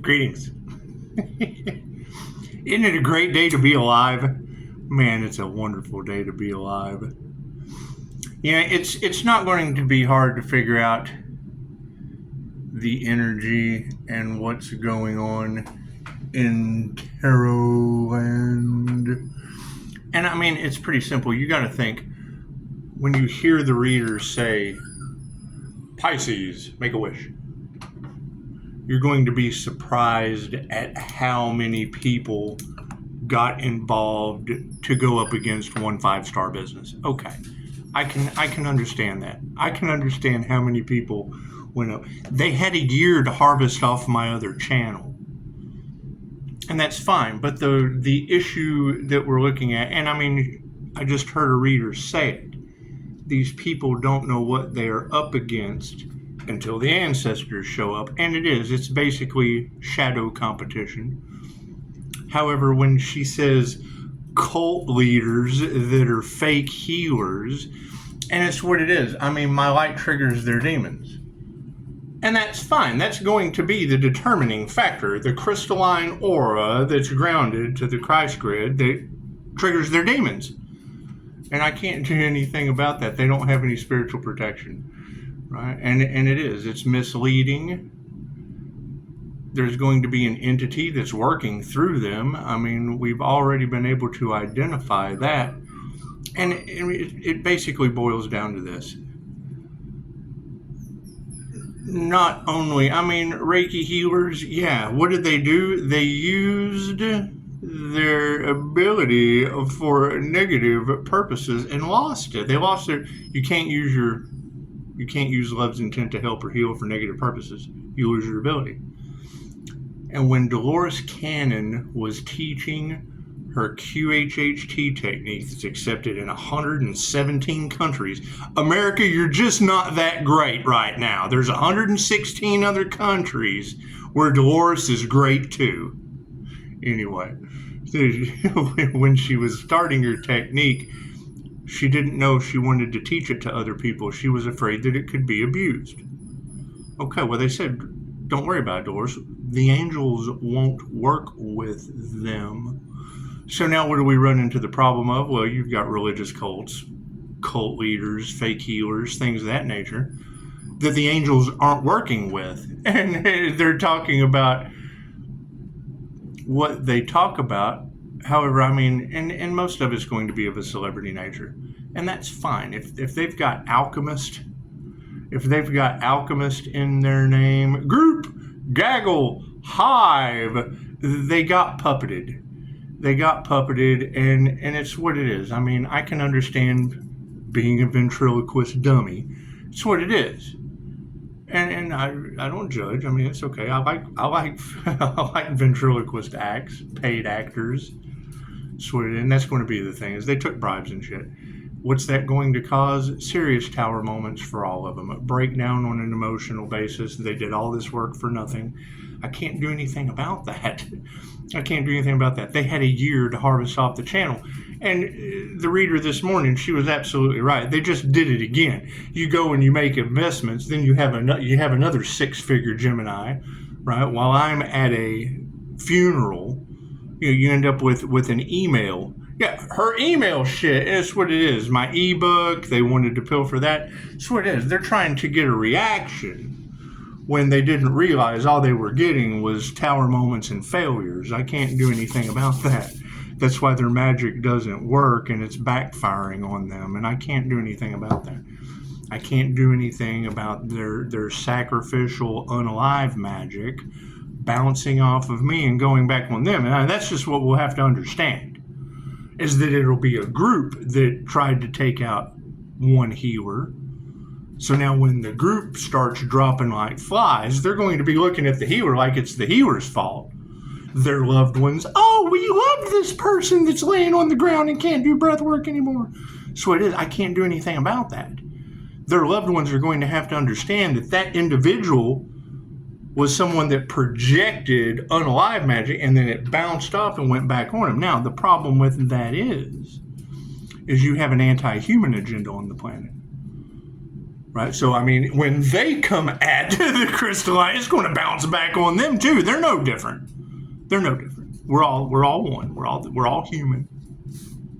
Greetings. Isn't it a great day to be alive? Man, it's a wonderful day to be alive. Yeah, it's not going to be hard to figure out the energy and what's going on in tarot land. And I mean, it's pretty simple. You got to think, when you hear the readers say, Pisces, make a wish, you're going to be surprised at how many people got involved to go up against one 5-star business. Okay, I can understand that. I can understand how many people went up. They had a year to harvest off my other channel, and that's fine. But the issue that we're looking at, and I mean, I just heard a reader say it, these people don't know what they are up against until the ancestors show up. And it's basically shadow competition. However, when she says cult leaders that are fake healers, and it's what it is. I mean, my light triggers their demons. And that's fine. That's going to be the determining factor. The crystalline aura that's grounded to the Christ grid that triggers their demons. And I can't do anything about that. They don't have any spiritual protection. Right? And it's misleading. There's going to be an entity that's working through them. I mean, we've already been able to identify that. And it basically boils down to this. Not only, I mean, Reiki healers, yeah, what did they do? They used their ability for negative purposes and lost it. They lost their, you can't use love's intent to help or heal for negative purposes. You lose your ability. And when Dolores Cannon was teaching her QHHT technique that's accepted in 117 countries, America, you're just not that great right now. There's 116 other countries where Dolores is great too. Anyway, when she was starting her technique, she didn't know she wanted to teach it to other people. She was afraid that it could be abused. Okay, well, they said, don't worry about it, Dolores. The angels won't work with them. So now what do we run into the problem of? Well, you've got religious cults, cult leaders, fake healers, things of that nature, that the angels aren't working with. And they're talking about what they talk about. However, I mean, and most of it's going to be of a celebrity nature, and that's fine. If they've got alchemist in their name, group, gaggle, hive, they got puppeted. And it's what it is. I mean, I can understand being a ventriloquist dummy. It's what it is. And I don't judge. I mean, it's okay. I like ventriloquist acts, paid actors. And that's going to be the thing, is they took bribes and shit. What's that going to cause? Serious tower moments for all of them. A breakdown on an emotional basis. They did all this work for nothing. I can't do anything about that. They had a year to harvest off the channel. And the reader this morning, she was absolutely right. They just did it again. You go and you make investments, then you have another 6-figure Gemini, right? While I'm at a funeral, you end up with an email. Yeah, her email shit is what it is. My ebook, they wanted to pilfer that. It's what it is. They're trying to get a reaction when they didn't realize all they were getting was tower moments and failures. I can't do anything about that. That's why their magic doesn't work, and it's backfiring on them, and I can't do anything about that. I can't do anything about their sacrificial unalive magic bouncing off of me and going back on them. And that's just what we'll have to understand, is that it'll be a group that tried to take out one healer. So now when the group starts dropping like flies, they're going to be looking at the healer like it's the healer's fault. Their loved ones, oh, we love this person that's laying on the ground and can't do breath work anymore. So it is, I can't do anything about that. Their loved ones are going to have to understand that that individual was someone that projected unalive magic, and then it bounced off and went back on him. Now, the problem with that is you have an anti-human agenda on the planet. Right? So, I mean, when they come at the crystalline, it's going to bounce back on them too. They're no different. They're no different. We're all one. We're all human.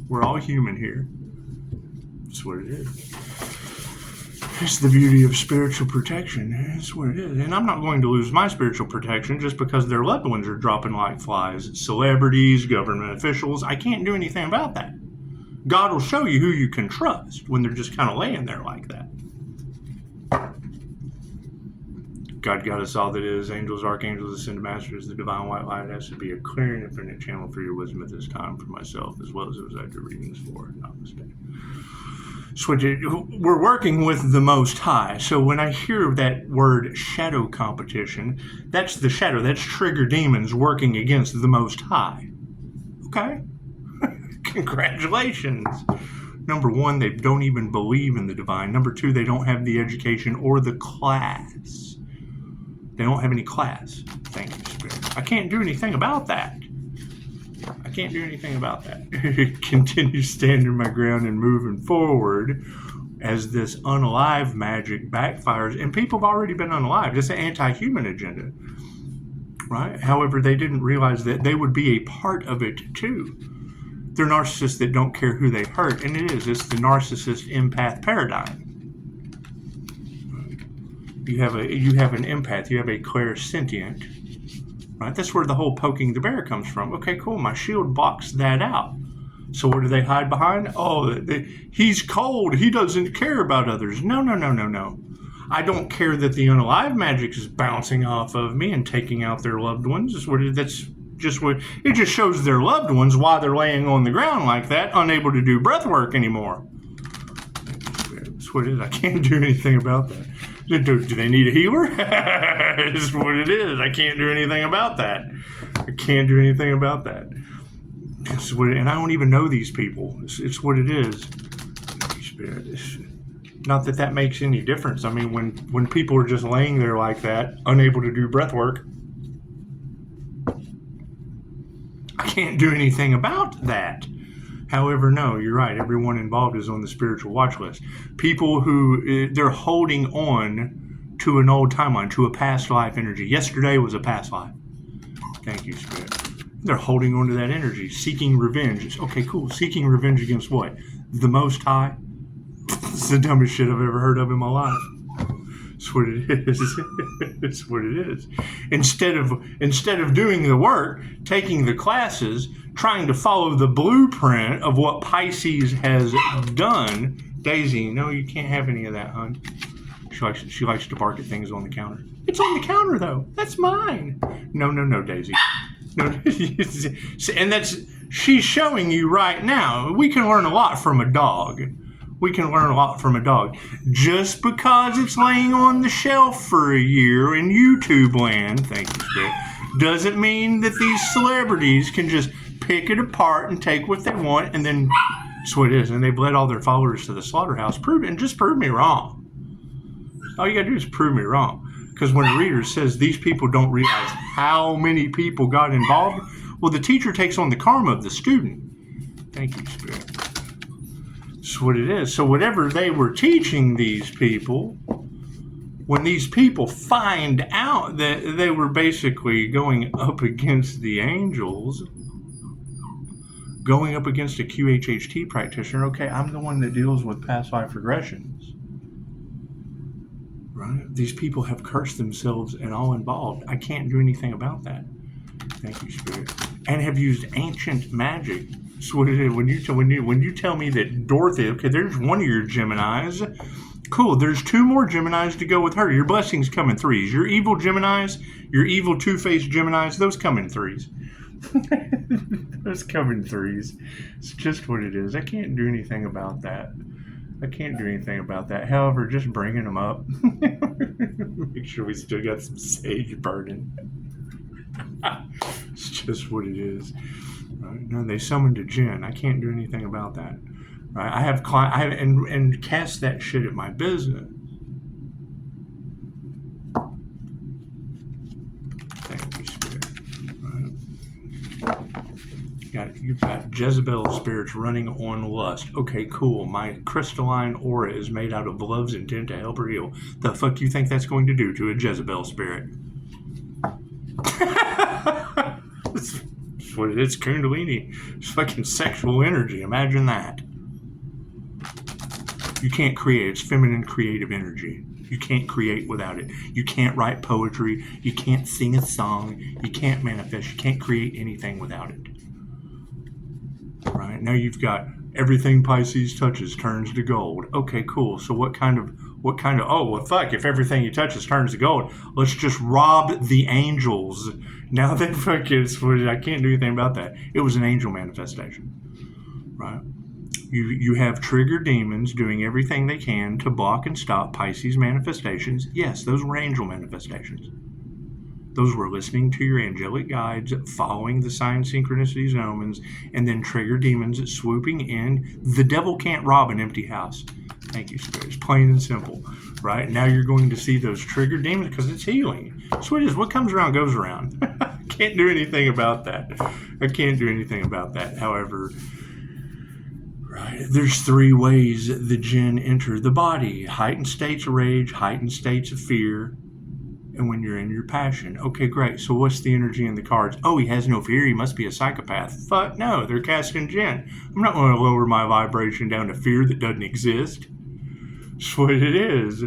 We're all human here. That's what it is. It's the beauty of spiritual protection. That's what it is. And I'm not going to lose my spiritual protection just because their loved ones are dropping like flies. Celebrities, government officials. I can't do anything about that. God will show you who you can trust when they're just kind of laying there like that. God got us all that is, angels, archangels, ascended masters, the divine white light has to be a clear and infinite channel for your wisdom at this time for myself, as well as those I do readings for. Namaste. So we're working with the Most High. So when I hear that word shadow competition, that's the shadow. That's trigger demons working against the Most High. Okay? Congratulations. Number one, they don't even believe in the divine. Number two, they don't have the education or the class. They don't have any class. Thank you, Spirit. I can't do anything about that. I can't do anything about that. Continue standing my ground and moving forward as this unalive magic backfires. And people have already been unalive. It's an anti-human agenda. Right? However, they didn't realize that they would be a part of it too. They're narcissists that don't care who they hurt. And it's the narcissist empath paradigm. You have an empath, you have a clairsentient, right? That's where the whole poking the bear comes from. Okay, cool, my shield blocks that out. So what do they hide behind? Oh, he's cold, he doesn't care about others. No. I don't care that the unalive magic is bouncing off of me and taking out their loved ones. It just shows their loved ones why they're laying on the ground like that, unable to do breath work anymore. That's what it is. I can't do anything about that. Do they need a healer? That's what it is. I can't do anything about that. And I don't even know these people. It's what it is. Not that makes any difference. I mean, when people are just laying there like that, unable to do breath work, I can't do anything about that. However, no, you're right. Everyone involved is on the spiritual watch list. People who, they're holding on to an old timeline, to a past life energy. Yesterday was a past life. Thank you, Spirit. They're holding on to that energy, seeking revenge. Okay, cool. Seeking revenge against what? The Most High? It's the dumbest shit I've ever heard of in my life. It's what it is. It's what it is. Instead of doing the work, taking the classes, trying to follow the blueprint of what Pisces has done. Daisy, no, you can't have any of that, hon. She likes to bark at things on the counter. It's on the counter, though. That's mine. No, Daisy. No, and she's showing you right now. We can learn a lot from a dog. Just because it's laying on the shelf for a year in YouTube land, thank you, Spirit, doesn't mean that these celebrities can just pick it apart and take what they want, and then that's what it is. And they've led all their followers to the slaughterhouse. Prove me wrong. All you gotta do is prove me wrong. Because when a reader says these people don't realize how many people got involved, well, the teacher takes on the karma of the student. Thank you, Spirit. That's what it is. So whatever they were teaching these people, when these people find out that they were basically going up against the angels, going up against a QHHT practitioner, okay, I'm the one that deals with past life regressions. Right? These people have cursed themselves and all involved. I can't do anything about that. Thank you, Spirit. And have used ancient magic. So what it is, when you tell me that Dorothy, okay, there's one of your Geminis. Cool, there's two more Geminis to go with her. Your blessings come in threes. Your evil Geminis, your evil two-faced Geminis, those come in threes. Those come in threes. It's just what it is. I can't do anything about that. However, just bringing them up. Make sure we still got some sage burning. It's just what it is. Right? No, they summoned a djinn. I can't do anything about that. Right? I have and cast that shit at my business. Thank you, Spirit. Right? You've got Jezebel spirits running on lust. Okay, cool. My crystalline aura is made out of love's intent to help her heal. The fuck you think that's going to do to a Jezebel spirit? That's what it is. Kundalini. It's fucking sexual energy. Imagine that. You can't create. It's feminine creative energy. You can't create without it. You can't write poetry. You can't sing a song. You can't manifest. You can't create anything without it. Right? Now you've got everything Pisces touches turns to gold. Okay, cool. So what kind of, oh, well, fuck, if everything he touches turns to gold, let's just rob the angels. Now they fucking, I can't do anything about that. It was an angel manifestation. Right? You have trigger demons doing everything they can to block and stop Pisces manifestations. Yes, those were angel manifestations. Those were listening to your angelic guides, following the signs, synchronicities, and omens, and then trigger demons swooping in. The devil can't rob an empty house. Thank you, spirits. Plain and simple. Right? Now you're going to see those trigger demons because it's healing. So it is. What comes around goes around. I can't do anything about that. However, right, there's 3 ways the jinn enter the body. Heightened states of rage, heightened states of fear, and when you're in your passion. Okay, great. So what's the energy in the cards? Oh, he has no fear. He must be a psychopath. Fuck no. They're casting jinn. I'm not going to lower my vibration down to fear that doesn't exist. That's what it is.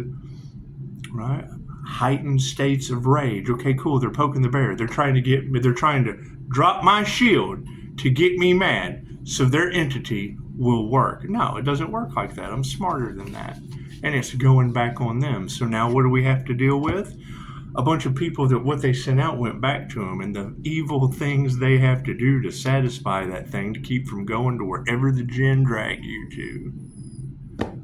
Right? Heightened states of rage. Okay, cool. They're poking the bear. They're trying to drop my shield to get me mad so their entity will work. No, it doesn't work like that. I'm smarter than that. And it's going back on them. So now what do we have to deal with? A bunch of people that what they sent out went back to them, and the evil things they have to do to satisfy that thing to keep from going to wherever the jinn drag you to.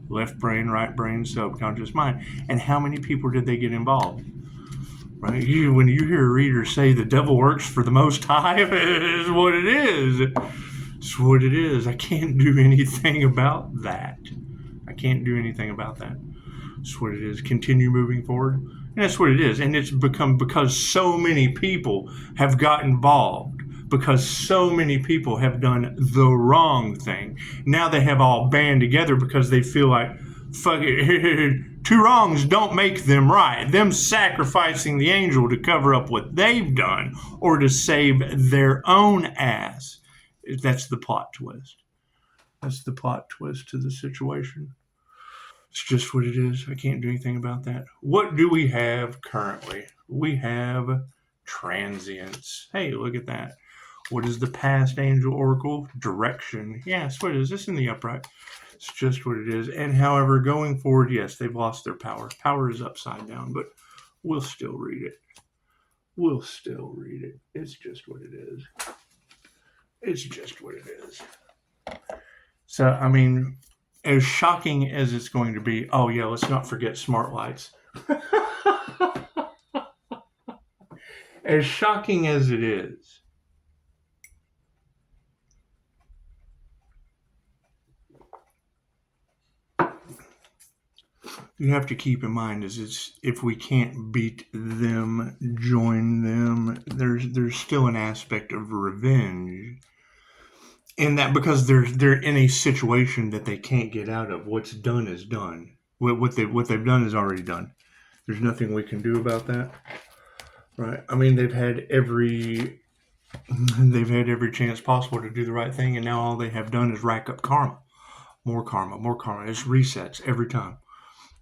Left brain, right brain, subconscious mind. And how many people did they get involved? Right? When you hear a reader say the devil works for the Most High, it is what it is. It's what it is. I can't do anything about that. It's what it is. Continue moving forward. And that's what it is. And it's become because so many people have got involved, because so many people have done the wrong thing. Now they have all band together because they feel like, fuck it, 2 wrongs don't make them right. Them sacrificing the angel to cover up what they've done or to save their own ass. That's the plot twist. That's the plot twist to the situation. It's just what it is. I can't do anything about that. What do we have currently? We have transience. Hey, look at that. What is the past angel oracle? Direction. Yes, what is this in the upright? It's just what it is. And however, going forward, yes, they've lost their power. Power is upside down, but we'll still read it. It's just what it is. So, I mean, as shocking as it's going to be, oh yeah, let's not forget smart lights. As shocking as it is, you have to keep in mind is if we can't beat them, join them, there's still an aspect of revenge. In that, because they're in a situation that they can't get out of. What's done is done. What they've done is already done. There's nothing we can do about that, right? I mean, they've had every chance possible to do the right thing, and now all they have done is rack up karma, more karma. It's resets every time,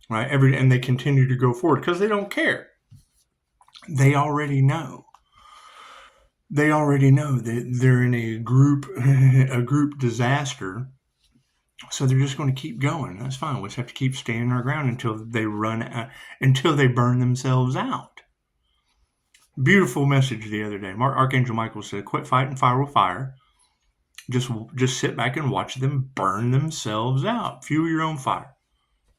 right? And they continue to go forward because they don't care. They already know. That they're in a group disaster, so they're just going to keep going. That's fine. We just have to keep standing our ground until they burn themselves out. Beautiful message the other day. Archangel Michael said, "Quit fighting fire with fire. Just sit back and watch them burn themselves out. Fuel your own fire.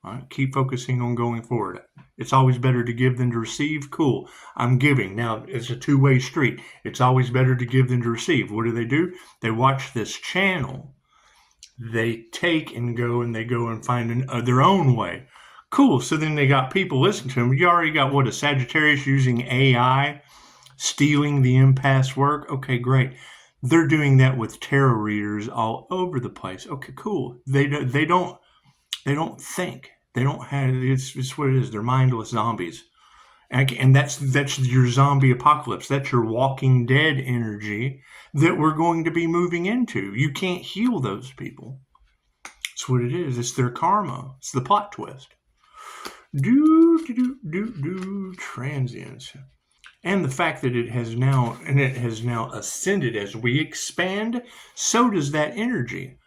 All right? Keep focusing on going forward. It's always better to give than to receive. Cool. I'm giving. Now, it's a 2-way street. It's always better to give than to receive. What do? They watch this channel. They take and go and find their own way. Cool. So then they got people listening to them. You already got, a Sagittarius using AI, stealing the empath's work. Okay, great. They're doing that with tarot readers all over the place. Okay, cool. They don't think. They don't have. It's what it is. They're mindless zombies. And that's your zombie apocalypse. That's your Walking Dead energy that we're going to be moving into. You can't heal those people. That's what it is. It's their karma. It's the plot twist. Transience. And the fact that it has now ascended as we expand, so does that energy.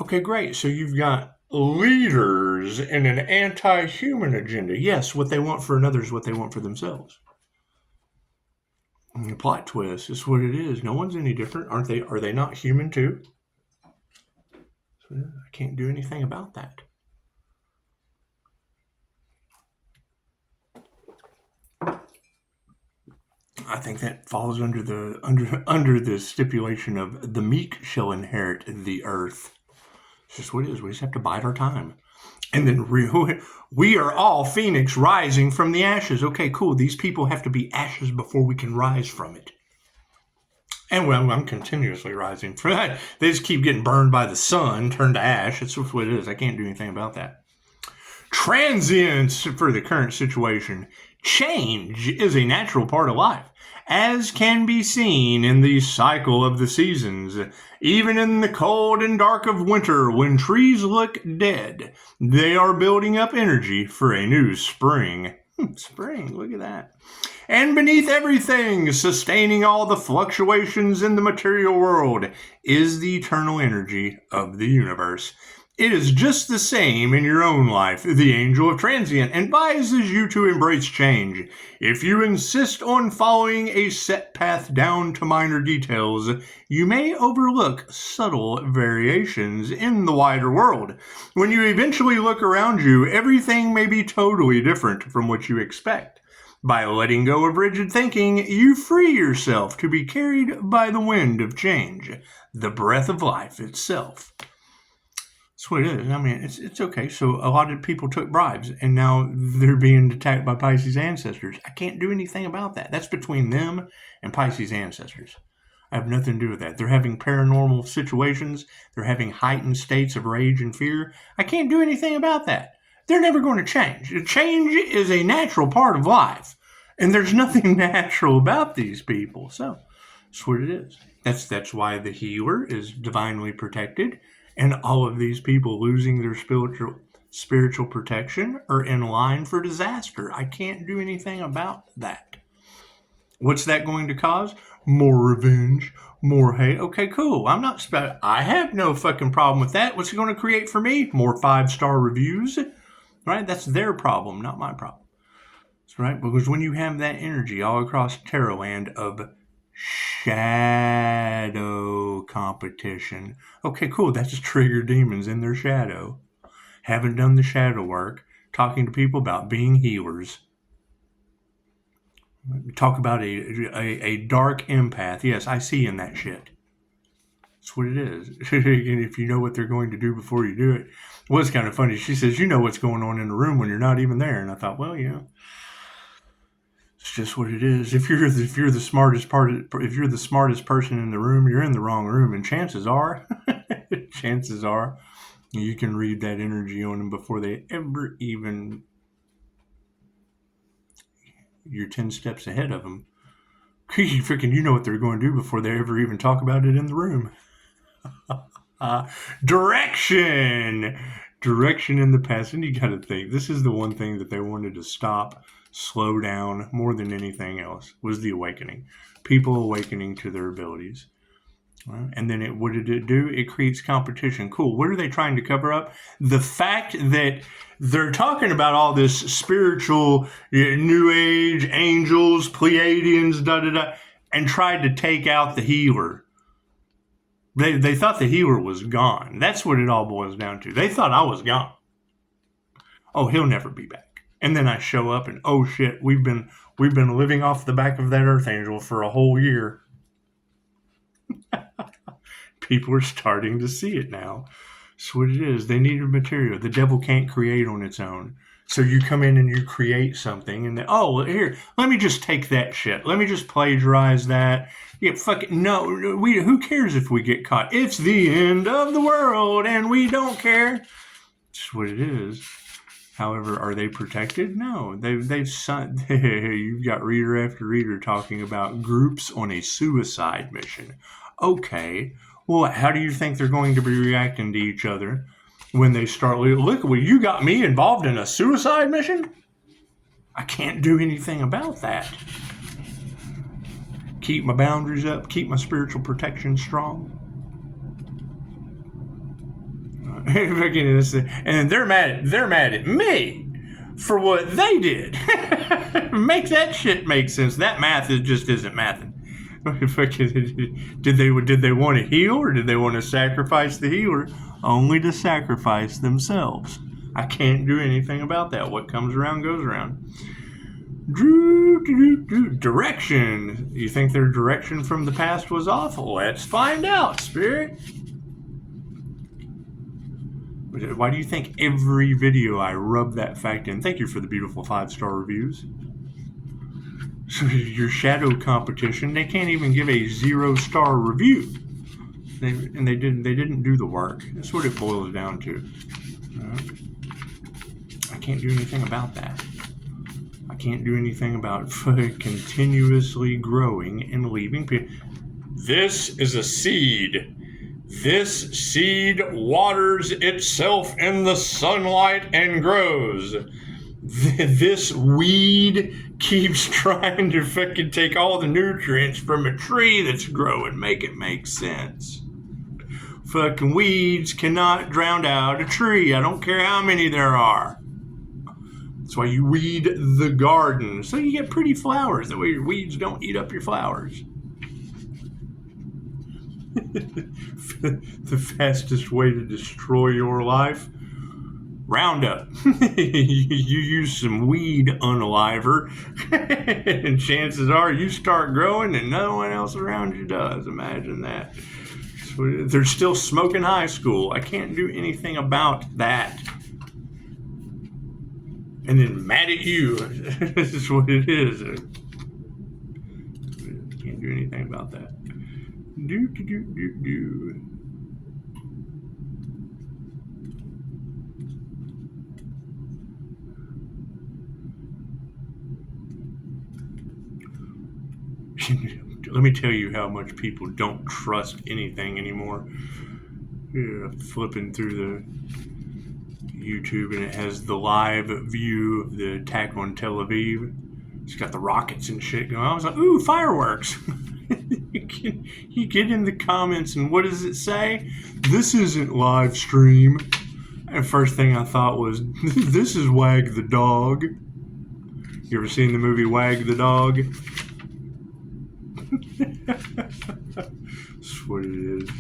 Okay, great. So you've got leaders in an anti-human agenda. Yes, what they want for another is what they want for themselves. And the plot twist is what it is. No one's any different, aren't they? Are they not human too? So I can't do anything about that. I think that falls under the stipulation of the meek shall inherit the earth. It's just what it is. We just have to bide our time. And then we are all phoenix rising from the ashes. Okay, cool. These people have to be ashes before we can rise from it. And I'm continuously rising from that. They just keep getting burned by the sun, turned to ash. That's what it is. I can't do anything about that. Transience for the current situation. Change is a natural part of life, as can be seen in the cycle of the seasons. Even in the cold and dark of winter, when trees look dead, they are building up energy for a new spring. Spring, look at that. And beneath everything, sustaining all the fluctuations in the material world, is the eternal energy of the universe. It is just the same in your own life. The angel of transient advises you to embrace change. If you insist on following a set path down to minor details, you may overlook subtle variations in the wider world. When you eventually look around you, everything may be totally different from what you expect. By letting go of rigid thinking, you free yourself to be carried by the wind of change, the breath of life itself. That's what it is. I mean, it's okay. So a lot of people took bribes, and now they're being attacked by Pisces ancestors. I can't do anything about that. That's between them and Pisces ancestors. I have nothing to do with that. They're having paranormal situations. They're having heightened states of rage and fear. I can't do anything about that. They're never going to change. Change is a natural part of life, and there's nothing natural about these people. So that's what it is. That's why the healer is divinely protected. And all of these people losing their spiritual protection are in line for disaster. I can't do anything about that. What's that going to cause? More revenge, more hate. Okay, cool. I have no fucking problem with that. What's it going to create for me? More 5-star reviews, right? That's their problem, not my problem. That's right. Because when you have that energy all across Tarot land of shadow competition. Okay, cool. That's just trigger demons in their shadow. Haven't done the shadow work. Talking to people about being healers. Talk about a dark empath. Yes, I see in that shit. That's what it is. And if you know what they're going to do before you do it. Well, it's kind of funny. She says, you know what's going on in the room when you're not even there. And I thought, well, yeah. It's just what it is. If you're the smartest person in the room, you're in the wrong room, and chances are you can read that energy on them before they ever even. You're 10 steps ahead of them. You know what they're going to do before they ever even talk about it in the room. Direction in the past, and you got to think this is the one thing that they wanted to stop. Slow down more than anything else was the awakening. People awakening to their abilities. Right? And then what did it do? It creates competition. Cool. What are they trying to cover up? The fact that they're talking about all this spiritual, new age, angels, Pleiadians, and tried to take out the healer. They thought the healer was gone. That's what it all boils down to. They thought I was gone. Oh, he'll never be back. And then I show up and, oh shit, we've been living off the back of that Archangel for a whole year. People are starting to see it now. That's what it is. They needed material. The devil can't create on its own. So you come in and you create something, and then, oh, well, here, let me just take that shit. Let me just plagiarize that. Yeah, fuck it. No, who cares if we get caught? It's the end of the world, and we don't care. It's what it is. However, are they protected? No, they've signed. You've got reader after reader talking about groups on a suicide mission. Okay, well, how do you think they're going to be reacting to each other when they start? Look, well, you got me involved in a suicide mission. I can't do anything about that. Keep my boundaries up. Keep my spiritual protection strong. And they're mad at me for what they did. Make that shit make sense. That math just isn't mathing. Did they want to heal, or did they want to sacrifice the healer only to sacrifice themselves? I can't do anything about that. What comes around goes around. Direction. You think their direction from the past was awful? Let's find out, Spirit. Why do you think every video I rub that fact in? Thank you for the beautiful 5-star reviews. So your shadow competition, they can't even give a 0-star review. They didn't do the work. That's what it boils down to. I can't do anything about that. I can't do anything about continuously growing and leaving people. This is a seed. This seed waters itself in the sunlight and grows. This weed keeps trying to fucking take all the nutrients from a tree that's growing, make it make sense. Fucking weeds cannot drown out a tree. I don't care how many there are. That's why you weed the garden, so you get pretty flowers. That way your weeds don't eat up your flowers. The fastest way to destroy your life? Roundup. You use some weed unaliver, and chances are you start growing and no one else around you does. Imagine that. So they're still smoking high school. I can't do anything about that. And then mad at you. This is what it is. Can't do anything about that. Do. Let me tell you how much people don't trust anything anymore. Yeah, flipping through the YouTube, and it has the live view of the attack on Tel Aviv. It's got the rockets and shit going on. I was like, ooh, fireworks. You get in the comments, and what does it say? This isn't live stream. And first thing I thought was, this is Wag the Dog. You ever seen the movie Wag the Dog? That's what it is.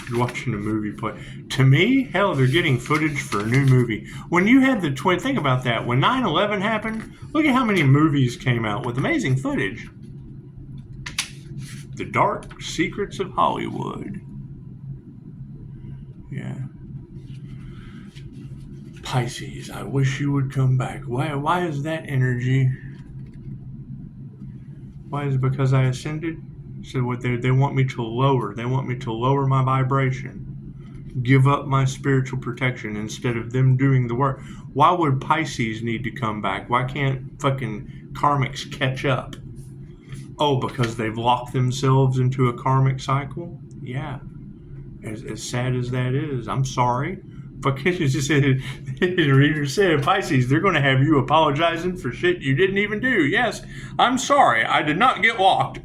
You're watching a movie play. To me, hell, they're getting footage for a new movie. When you had the twin, think about that. When 9/11 happened, look at how many movies came out with amazing footage. The Dark Secrets of Hollywood. Yeah. Pisces, I wish you would come back. Why is that energy? Why is it because I ascended? So what they want me to lower. They want me to lower my vibration. Give up my spiritual protection instead of them doing the work. Why would Pisces need to come back? Why can't fucking karmics catch up? Oh, because they've locked themselves into a karmic cycle? Yeah. As sad as that is, I'm sorry. Fucking the reader said, Pisces, they're going to have you apologizing for shit you didn't even do. Yes, I'm sorry. I did not get locked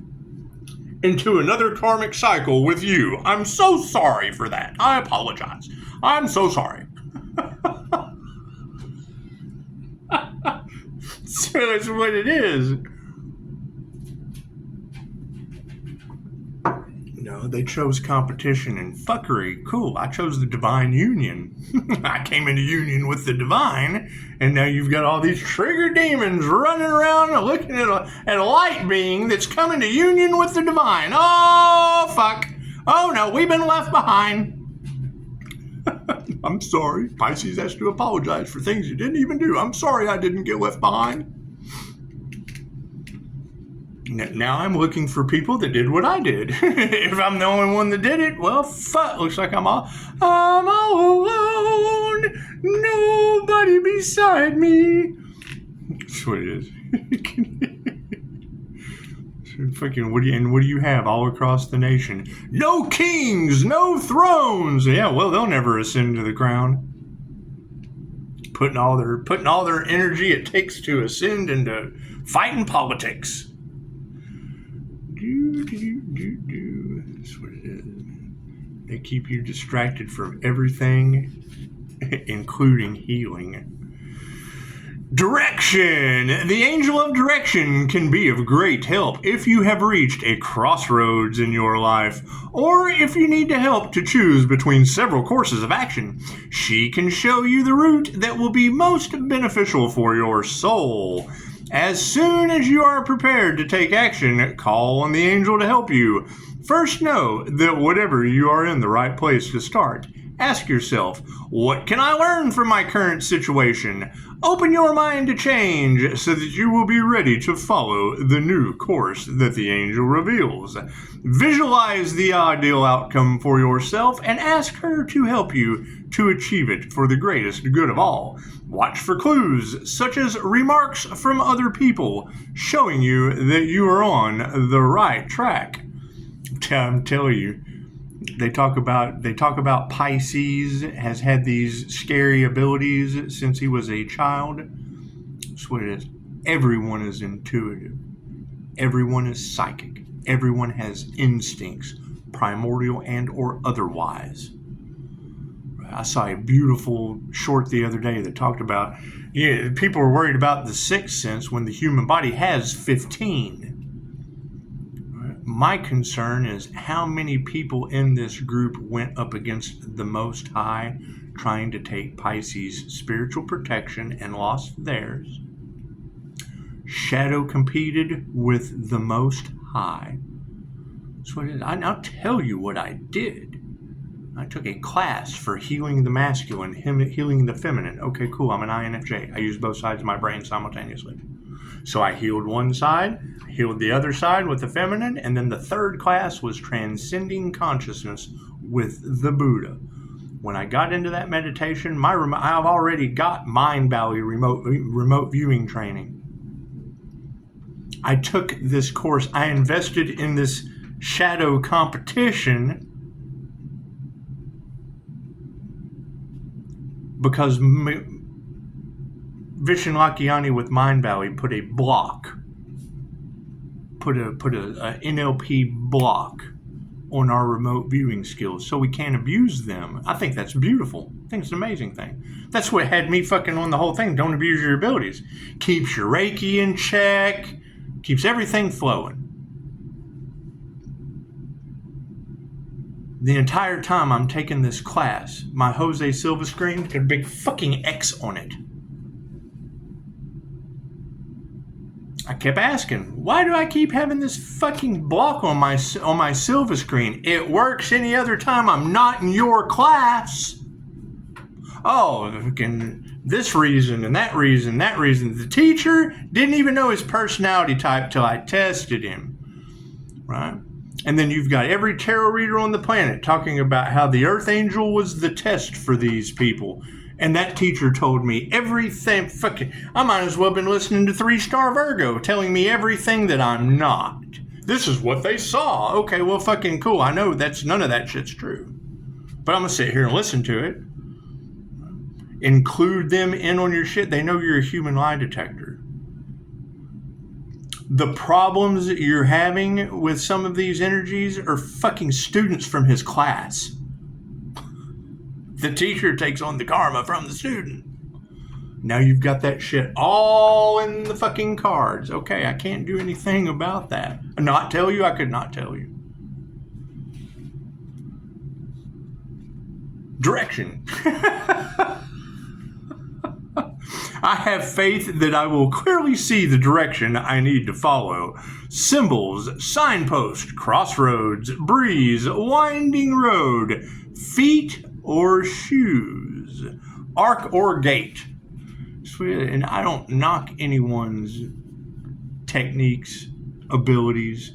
into another karmic cycle with you. I'm so sorry for that. I apologize. I'm so sorry. So that's what it is. No, they chose competition and fuckery. Cool, I chose the divine union. I came into union with the divine, and now you've got all these trigger demons running around and looking at a light being that's coming to union with the divine. Oh, fuck. Oh, no, we've been left behind. I'm sorry. Pisces has to apologize for things you didn't even do. I'm sorry I didn't get left behind. Now I'm looking for people that did what I did. If I'm the only one that did it, well, fuck. Looks like I'm all alone. Nobody beside me. That's what it is. Fucking, what do you have all across the nation? No kings, no thrones. Yeah, well, they'll never ascend to the crown. Putting all their energy it takes to ascend into fighting politics. That's what it is. They keep you distracted from everything, including healing. Direction! The angel of direction can be of great help if you have reached a crossroads in your life, or if you need help to choose between several courses of action. She can show you the route that will be most beneficial for your soul. As soon as you are prepared to take action, call on the angel to help you. First, know that whatever you are in the right place to start. Ask yourself, what can I learn from my current situation? Open your mind to change so that you will be ready to follow the new course that the angel reveals. Visualize the ideal outcome for yourself and ask her to help you to achieve it for the greatest good of all. Watch for clues, such as remarks from other people, showing you that you are on the right track. I'm telling you, they talk about Pisces has had these scary abilities since he was a child. That's what it is. Everyone is intuitive. Everyone is psychic. Everyone has instincts, primordial and or otherwise. I saw a beautiful short the other day that talked about, people are worried about the sixth sense when the human body has 15. My concern is how many people in this group went up against the Most High trying to take Pisces' spiritual protection and lost theirs. Shadow competed with the Most High. That's what it is. I'll tell you what I did. I took a class for healing the masculine, healing the feminine. Okay, cool. I'm an INFJ. I use both sides of my brain simultaneously. So I healed one side, healed the other side with the feminine, and then the third class was transcending consciousness with the Buddha. When I got into that meditation, I've already got Mind Valley remote viewing training. I took this course. I invested in this shadow competition because Vishen Lakhiani with Mind Valley put a NLP block on our remote viewing skills so we can't abuse them. I think that's beautiful. I think it's an amazing thing. That's what had me fucking on the whole thing. Don't abuse your abilities. Keeps your Reiki in check. Keeps everything flowing. The entire time I'm taking this class, my Jose Silva screen got a big fucking X on it. I kept asking, why do I keep having this fucking block on my Silva screen? It works any other time I'm not in your class. Oh, fucking this reason and that reason, that reason. The teacher didn't even know his personality type till I tested him, right? And then you've got every tarot reader on the planet talking about how the Earth Angel was the test for these people. And that teacher told me everything. Fucking, I might as well have been listening to 3-Star Virgo telling me everything that I'm not. This is what they saw. Okay, well, fucking cool. I know none of that shit's true. But I'm going to sit here and listen to it. Include them in on your shit. They know you're a human lie detector. The problems that you're having with some of these energies are fucking students from his class. The teacher takes on the karma from the student. Now you've got that shit all in the fucking cards. Okay, I can't do anything about that. Not tell you? I could not tell you. Direction. I have faith that I will clearly see the direction I need to follow. Symbols, signpost, crossroads, breeze, winding road, feet or shoes. Arc or gate. And I don't knock anyone's techniques, abilities,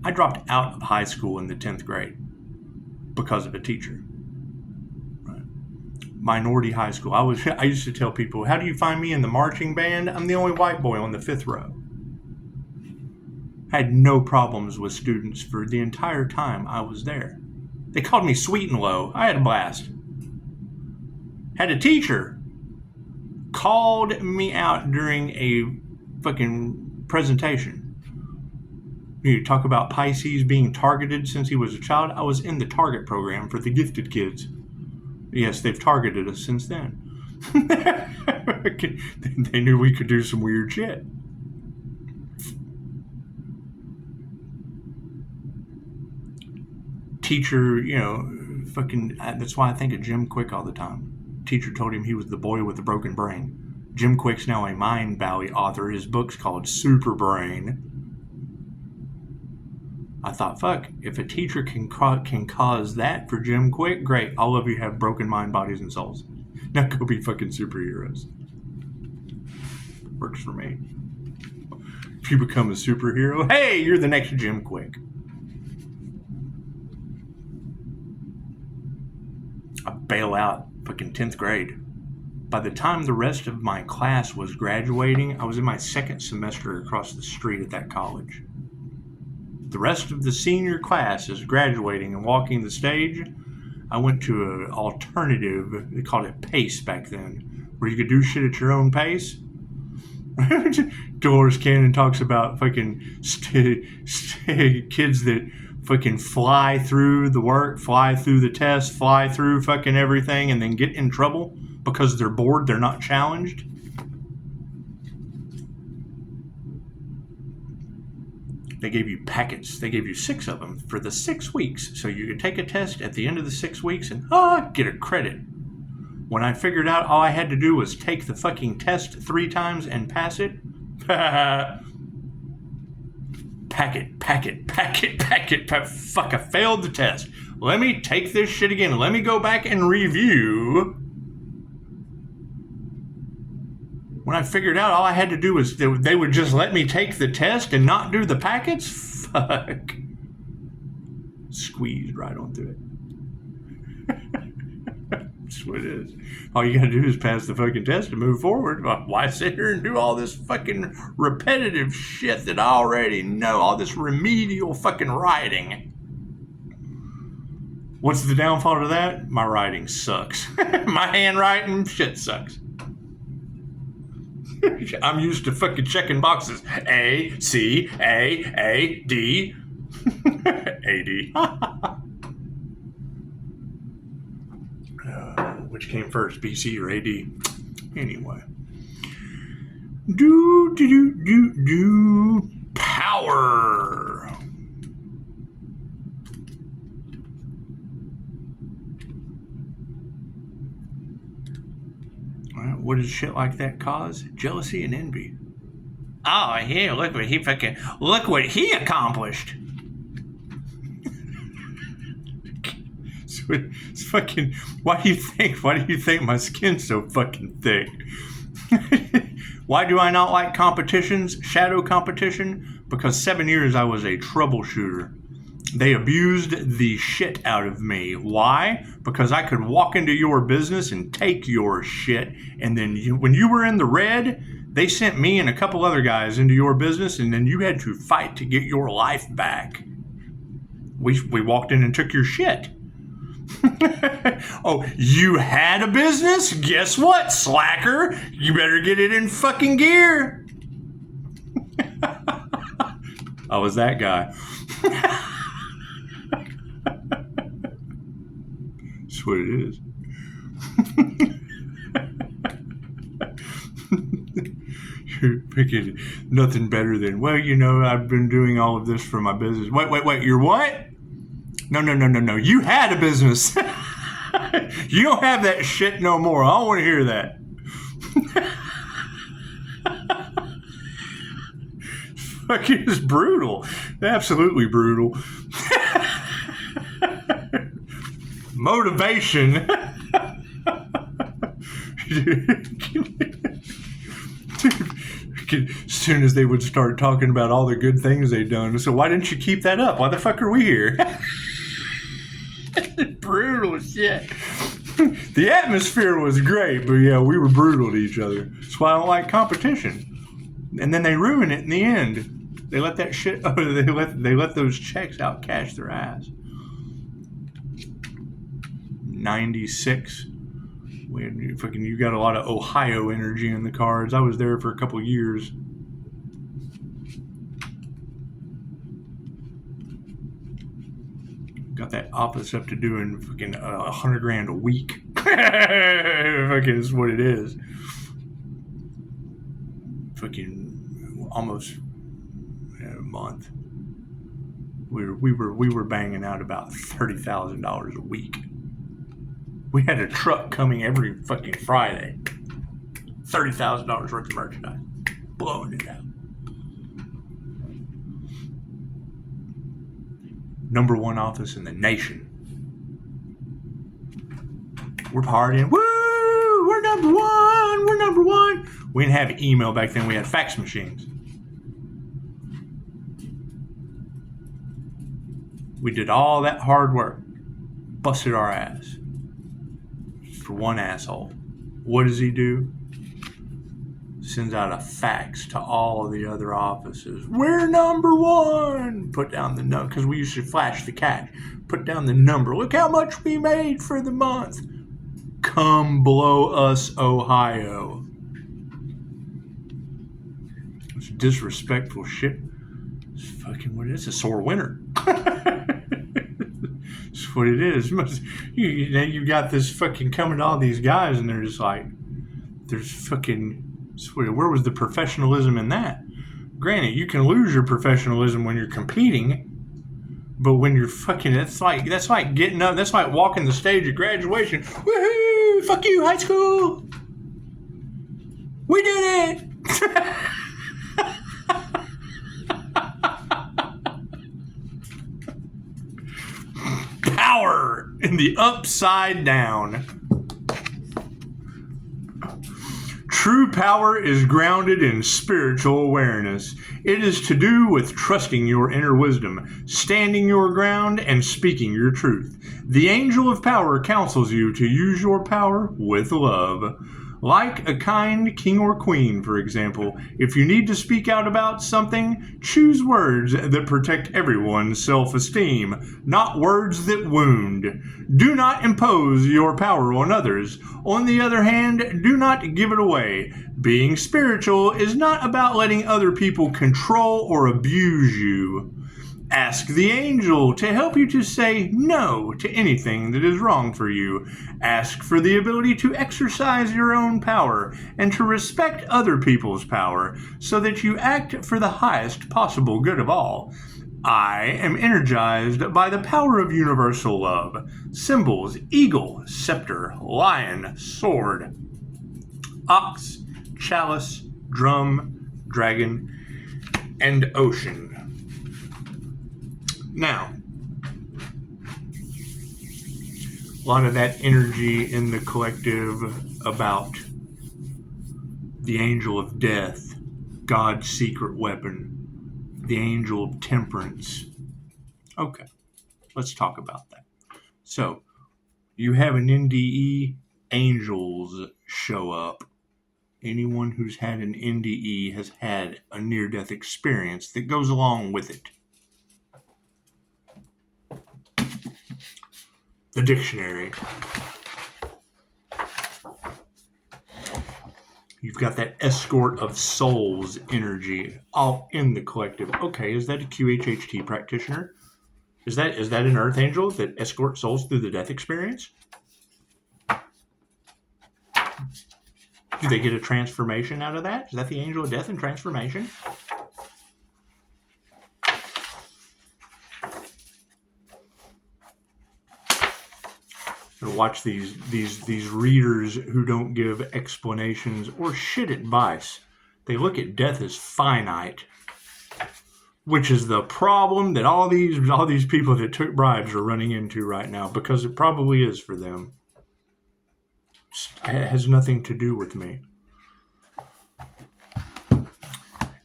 I dropped out of high school in the 10th grade because of a teacher. Right. Minority high school. I used to tell people, how do you find me in the marching band? I'm the only white boy on the 5th row. I had no problems with students for the entire time I was there. They called me Sweet and Lowe. I had a blast. Had a teacher called me out during a fucking presentation. You talk about Pisces being targeted since he was a child. I was in the target program for the gifted kids. Yes, they've targeted us since then. They knew we could do some weird shit. Teacher, fucking, that's why I think of Jim Quick all the time. Teacher told him he was the boy with the broken brain. Jim Quick's now a Mind Valley author. His book's called Super Brain. I thought, fuck, if a teacher can cause that for Jim Quick, great. All of you have broken mind, bodies, and souls. Now go be fucking superheroes. Works for me. If you become a superhero, hey, you're the next Jim Quick. I bail out fucking 10th grade. By the time the rest of my class was graduating, I was in my second semester across the street at that college. The rest of the senior class is graduating and walking the stage. I went to an alternative, they called it pace back then, where you could do shit at your own pace. Dolores Cannon talks about fucking kids that fucking fly through the work, fly through the test, fly through fucking everything, and then get in trouble because they're bored, they're not challenged. They gave you packets. They gave you 6 of them for the 6 weeks. So you could take a test at the end of the 6 weeks and get a credit. When I figured out all I had to do was take the fucking test 3 times and pass it. Packet. Fuck, I failed the test. Let me take this shit again. Let me go back and review. When I figured out all I had to do was they would just let me take the test and not do the packets, fuck. Squeezed right on through it. That's what it is. All you gotta do is pass the fucking test and move forward. Why sit here and do all this fucking repetitive shit that I already know? All this remedial fucking writing. What's the downfall to that? My writing sucks. My handwriting, shit sucks. I'm used to fucking checking boxes. A, C, A, D. A-D. Which came first, BC or AD? Anyway. Power. What does shit like that cause? Jealousy and envy. Oh, yeah, look what he accomplished. It's fucking, why do you think my skin's so fucking thick? Why do I not like competitions, shadow competition? Because 7 years I was a troubleshooter. They abused the shit out of me. Why? Because I could walk into your business and take your shit, and then when you were in the red, they sent me and a couple other guys into your business, and then you had to fight to get your life back. We walked in and took your shit. Oh, you had a business? Guess what, slacker? You better get it in fucking gear. I was that guy. That's what it is. You're picking nothing better than, well, I've been doing all of this for my business. Wait, you're what? No. You had a business. You don't have that shit no more. I don't want to hear that. Fucking is brutal. Absolutely brutal. Motivation. As soon as they would start talking about all the good things they've done. So why didn't you keep that up? Why the fuck are we here? Brutal shit. The atmosphere was great, but yeah, we were brutal to each other. That's why I don't like competition. And then they ruin it in the end. They let that shit. They let those checks out cash their ass. 96. You got a lot of Ohio energy in the cards. I was there for a couple years. Got that office up to doing fucking $100,000 a week. Fucking is what it is. Fucking almost a month. We were banging out about $30,000 a week. We had a truck coming every fucking Friday. $30,000 worth of merchandise. Blowing it out. #1 office in the nation. We're partying. Woo! We're #1! We're #1! We didn't have email back then. We had fax machines. We did all that hard work. Busted our ass. For one asshole. What does he do? Sends out a fax to all of the other offices. We're #1. Put down the number, because we used to flash the cash. Put down the number. Look how much we made for the month. Come blow us, Ohio. It's disrespectful shit. It's fucking what it is. It's a sore winner. That's what it is. You got this fucking coming to all these guys, and they're just like, there's fucking. Where was the professionalism in that? Granted, you can lose your professionalism when you're competing, but when you're fucking, that's like getting up. That's like walking the stage at graduation. Woohoo! Fuck you, high school. We did it. Power in the upside down. True power is grounded in spiritual awareness. It is to do with trusting your inner wisdom, standing your ground, and speaking your truth. The angel of power counsels you to use your power with love. Like a kind king or queen, for example, if you need to speak out about something, choose words that protect everyone's self-esteem, not words that wound. Do not impose your power on others. On the other hand, do not give it away. Being spiritual is not about letting other people control or abuse you. Ask the angel to help you to say no to anything that is wrong for you. Ask for the ability to exercise your own power and to respect other people's power so that you act for the highest possible good of all. I am energized by the power of universal love. Symbols: eagle, scepter, lion, sword, ox, chalice, drum, dragon, and ocean. Now, a lot of that energy in the collective about the angel of death, God's secret weapon, the angel of temperance. Okay, let's talk about that. So, you have an NDE, angels show up. Anyone who's had an NDE has had a near-death experience that goes along with it. The dictionary. You've got that escort of souls energy all in the collective. Okay, is that a QHHT practitioner? Is that an earth angel that escorts souls through the death experience? Do they get a transformation out of that? Is that the angel of death and transformation? Watch these readers who don't give explanations or shit advice. They look at death as finite. which is the problem that all these people that took bribes are running into right now, because it probably is for them. It has nothing to do with me.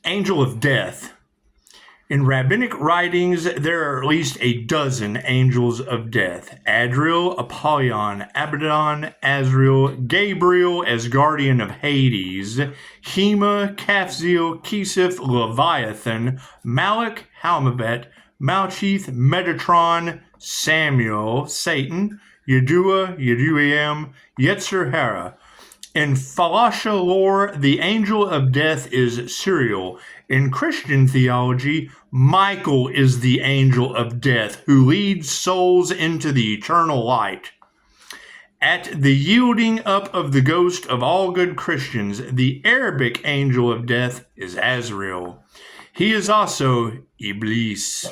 Angel of Death. In rabbinic writings, there are at least a dozen angels of death. Adriel, Apollyon, Abaddon, Azrael, Gabriel as guardian of Hades, Hema, Caphziel, Kisif, Leviathan, Malach, Halmabet, Malchith, Metatron, Samuel, Satan, Yedua, Yeduiam, Yetzer Hara. In Falasha lore, the angel of death is Suriel. In Christian theology, Michael is the angel of death who leads souls into the eternal light. At the yielding up of the ghost of all good Christians, the Arabic angel of death is Azrael. He is also Iblis.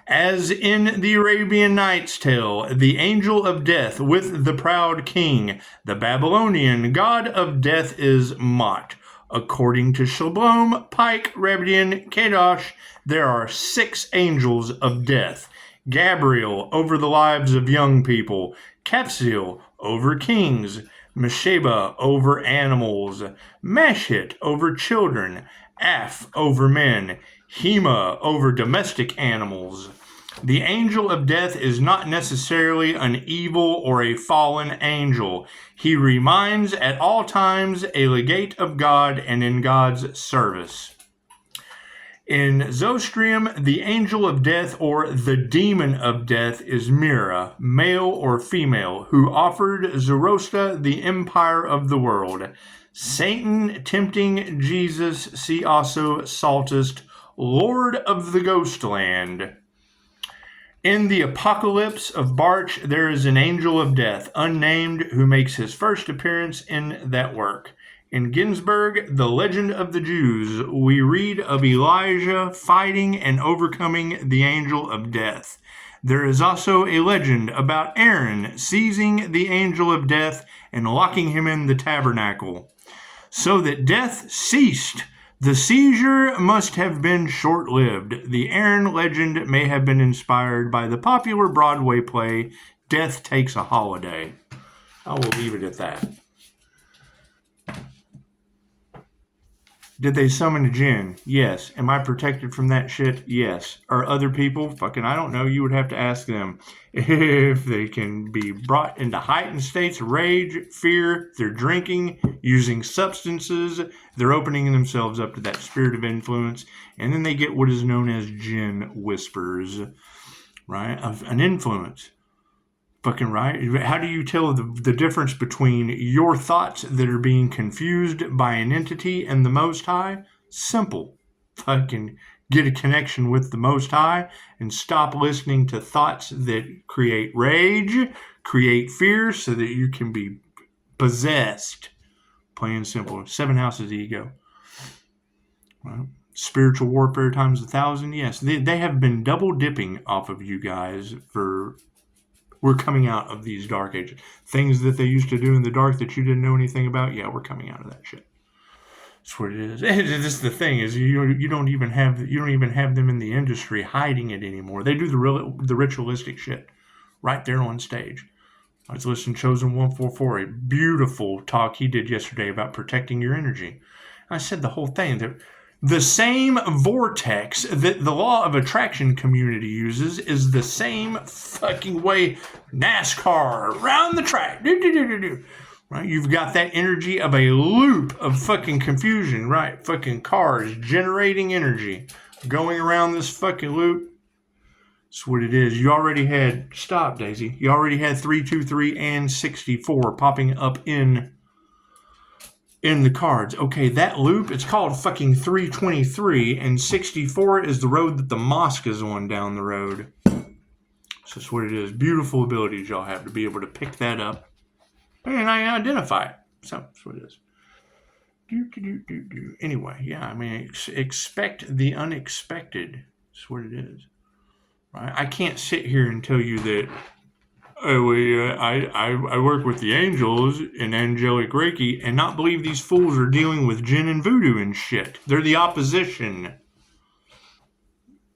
As in the Arabian Nights tale, the angel of death with the proud king, the Babylonian god of death is Mot. According to Shalom, Pike, Rebdian, Kadosh, there are 6 angels of death. Gabriel over the lives of young people, Caphziel over kings, Mesheba over animals, Meshit over children, Af over men, Hema over domestic animals. The angel of death is not necessarily an evil or a fallen angel. He remains at all times a legate of God and in God's service. In Zoroastrianism, the angel of death or the demon of death is Mira, male or female, who offered Zoroaster the empire of the world. Satan tempting Jesus, see also Saltist, Lord of the Ghostland. In the Apocalypse of Barch, there is an angel of death, unnamed, who makes his first appearance in that work. In Ginsburg, The Legend of the Jews, we read of Elijah fighting and overcoming the angel of death. There is also a legend about Aaron seizing the angel of death and locking him in the tabernacle, so that death ceased. The seizure must have been short-lived. The Aaron legend may have been inspired by the popular Broadway play Death Takes a Holiday. I will leave it at that. Did they summon a djinn? Yes. Am I protected from that shit? Yes. Are other people? Fucking, I don't know. You would have to ask them if they can be brought into heightened states of rage, fear, they're drinking, using substances, they're opening themselves up to that spirit of influence, and then they get what is known as jinn whispers, right? Of an influence. Fucking right. How do you tell the difference between your thoughts that are being confused by an entity and the Most High? Simple. Fucking get a connection with the Most High and stop listening to thoughts that create rage, create fear, so that you can be possessed. Plain and simple. 7 houses of ego. Well, spiritual warfare times 1,000. Yes, they have been double dipping off of you guys for... We're coming out of these dark ages. Things that they used to do in the dark that you didn't know anything about, yeah, we're coming out of that shit. That's what it is. This is the thing, is you don't even have them in the industry hiding it anymore. They do the ritualistic shit right there on stage. I was listening to Chosen 144, a beautiful talk he did yesterday about protecting your energy. I said the whole thing, that the same vortex that the law of attraction community uses is the same fucking way NASCAR around the track. Right? You've got that energy of a loop of fucking confusion, right? Fucking cars generating energy going around this fucking loop. That's what it is. You already had, stop Daisy, you already had 323 and 64 popping up in the cards. Okay, that loop, it's called fucking 323, and 64 is the road that the mosque is on down the road. So that's what it is. Beautiful abilities y'all have to be able to pick that up and I identify it. So that's what it is. Anyway, yeah, I mean, expect the unexpected. That's what it is. Right? I can't sit here and tell you that I work with the angels in angelic Reiki and not believe these fools are dealing with jinn and voodoo and shit. They're the opposition.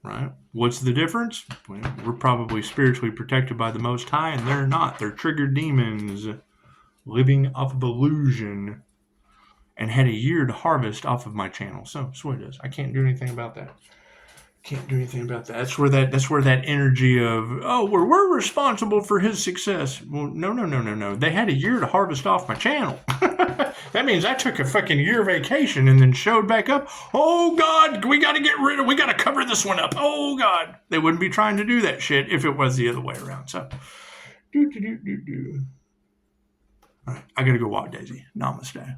right? What's the difference? Well, we're probably spiritually protected by the Most High, and they're not. They're triggered demons living off of illusion, and had a year to harvest off of my channel. So that's what it is. I can't do anything about that. Can't do anything about that. That's where that energy of, oh, we're responsible for his success. Well, no. They had a year to harvest off my channel. That means I took a fucking year vacation and then showed back up. Oh God, we got to cover this one up. Oh God, they wouldn't be trying to do that shit if it was the other way around. So, All right, I gotta go walk Daisy. Namaste.